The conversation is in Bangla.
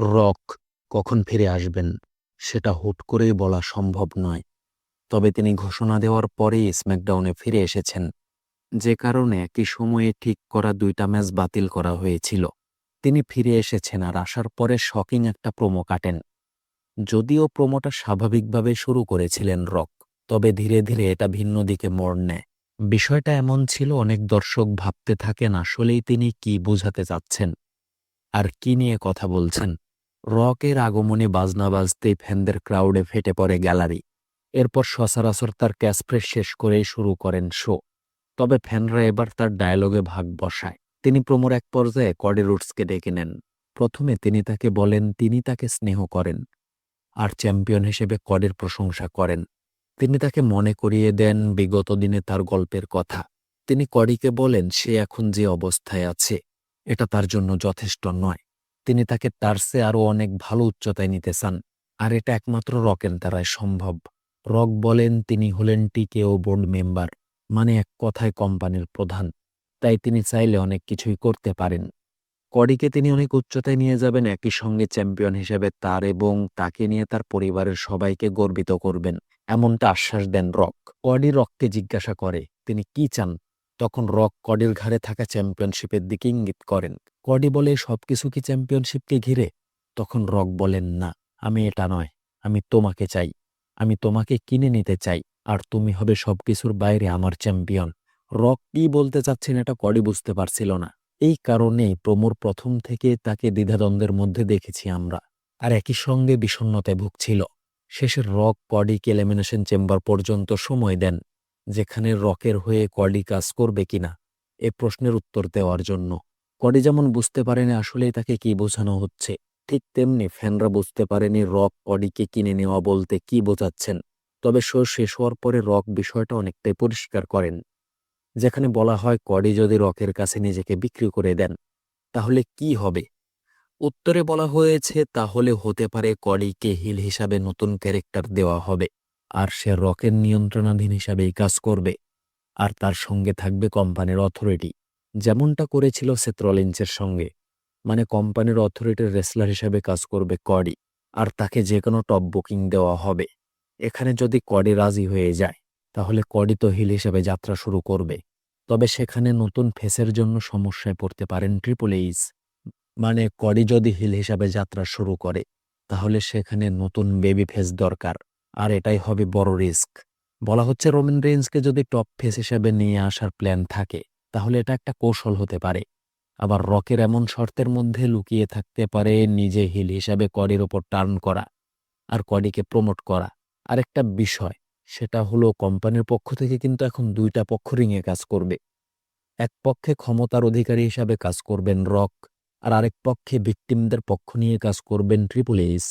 রক কখন ফিরে আসবেন সেটা হুট করেই বলা সম্ভব নয়। তবে তিনি ঘোষণা দেওয়ার পরেই স্ম্যাকডাউনে ফিরে এসেছেন, যে কারণে একই সময়ে ঠিক করা ২টা ম্যাচ বাতিল করা হয়েছিল। তিনি ফিরে এসেছেন আর আসার পরে শকিং একটা প্রোমো কাটেন। যদিও প্রোমোটা স্বাভাবিকভাবে শুরু করেছিলেন রক, তবে ধীরে ধীরে এটা ভিন্ন দিকে মোড় নেয়। বিষয়টা এমন ছিল, অনেক দর্শক ভাবতে থাকেন আসলেই তিনি কি বোঝাতে চাচ্ছেন আর কি নিয়ে কথা বলছেন। রকের আগমনে বাজনা বাজতেই ফ্যানদের ক্রাউডে ফেটে পড়ে গ্যালারি। এরপর সচরাচর তার ক্যাচফ্রেজ শেষ করেই শুরু করেন শো। তবে ফ্যানরা এবার তার ডায়লগে ভাগ বসায়। তিনি প্রোমোর এক পর্যায়ে কডি রুডসকে ডেকে নেন। প্রথমে তিনি তাকে বলেন তিনি তাকে স্নেহ করেন আর চ্যাম্পিয়ন হিসেবে কডির প্রশংসা করেন। তিনি তাকে মনে করিয়ে দেন বিগত দিনে তার গল্পের কথা। তিনি কডিকে বলেন সে এখন যে অবস্থায় আছে এটা তার জন্য যথেষ্ট নয়। তিনি তাকে তার চেয়ে আরও অনেক ভালো উচ্চতায় নিতে চান, আর এটা একমাত্র রকের দ্বারাই সম্ভব। রক বলেন তিনি হলেন টিকেও বোর্ড মেম্বার, মানে এক কথায় কোম্পানির প্রধান। তাই তিনি চাইলে অনেক কিছুই করতে পারেন। কডিকে তিনি অনেক উচ্চতায় নিয়ে যাবেন, একই সঙ্গে চ্যাম্পিয়ন হিসেবে তার এবং তাকে নিয়ে তার পরিবারের সবাইকে গর্বিত করবেন, এমনটা আশ্বাস দেন রক। কডি রককে জিজ্ঞাসা করে তিনি কি চান। তখন রক কডির ঘাড়ে থাকা চ্যাম্পিয়নশিপের দিকে ইঙ্গিত করেন। কডি বলে সবকিছু কি চ্যাম্পিয়নশিপকে ঘিরে? তখন রক বলেন না, আমি এটা নয়, আমি তোমাকে চাই। আমি তোমাকে কিনে নিতে চাই, আর তুমি হবে সবকিছুর বাইরে আমার চ্যাম্পিয়ন। রক কি বলতে চাচ্ছেন এটা কডি বুঝতে পারছিল না। এই কারণেই প্রোমোর প্রথম থেকে তাকে দ্বিধাদ্বন্দ্বের মধ্যে দেখেছি আমরা, আর একই সঙ্গে বিষণ্ণতায় ভুগছিল। শেষে রক কডিকে এলিমিনেশন চেম্বার পর্যন্ত সময় দেন, যেখানে রকের হয়ে কডি কাজ করবে কিনা এ প্রশ্নের উত্তর দেওয়ার জন্য। কডি যেমন বুঝতে পারেনি আসলেই তাকে কি বোঝানো হচ্ছে, ঠিক তেমনি ফ্যানরা বুঝতে পারেনি রক কডিকে কিনে নেওয়া বলতে কি বোঝাচ্ছেন। তবে শো শেষ হওয়ার পরে রক বিষয়টা অনেকটাই পরিষ্কার করেন, যেখানে বলা হয় কডি যদি রকের কাছে নিজেকে বিক্রি করে দেন তাহলে কি হবে। উত্তরে বলা হয়েছে তাহলে হতে পারে কডিকে হিল হিসাবে নতুন ক্যারেক্টার দেওয়া হবে, আর সে রকের নিয়ন্ত্রণাধীন হিসাবেই কাজ করবে, আর তার সঙ্গে থাকবে কোম্পানির অথরিটি, যেমনটা করেছিল সেথ রলিন্সের সঙ্গে। মানে কোম্পানির অথরিটির রেসলার হিসাবে কাজ করবে কডি, আর তাকে যে কোনো টপ বুকিং দেওয়া হবে। এখানে যদি কডি রাজি হয়ে যায় তাহলে কডি তো হিল হিসেবে যাত্রা শুরু করবে। তবে সেখানে নতুন ফেসের জন্য সমস্যায় পড়তে পারেন ট্রিপল এইচ। মানে কডি যদি হিল হিসাবে যাত্রা শুরু করে তাহলে সেখানে নতুন বেবি ফেস দরকার, আর এটাই হবে বড় রিস্ক। বলা হচ্ছে রোমান রেইন্সকে যদি টপ ফেস হিসাবে নিয়ে আসার প্ল্যান থাকে তাহলে এটা একটা কৌশল হতে পারে। আবার রকের এমন শর্তের মধ্যে লুকিয়ে থাকতে পারে নিজে হিল হিসাবে কডির ওপর টার্ন করা আর কডিকে প্রমোট করা। আরেকটা বিষয়, সেটা হলো কোম্পানির পক্ষ থেকে কিন্তু এখন ২টা পক্ষ রিংয়ে কাজ করবে। এক পক্ষে ক্ষমতার অধিকারী হিসাবে কাজ করবেন রক, আর আরেক পক্ষে ভিকটিমদের পক্ষ নিয়ে কাজ করবেন ট্রিপল এইচ।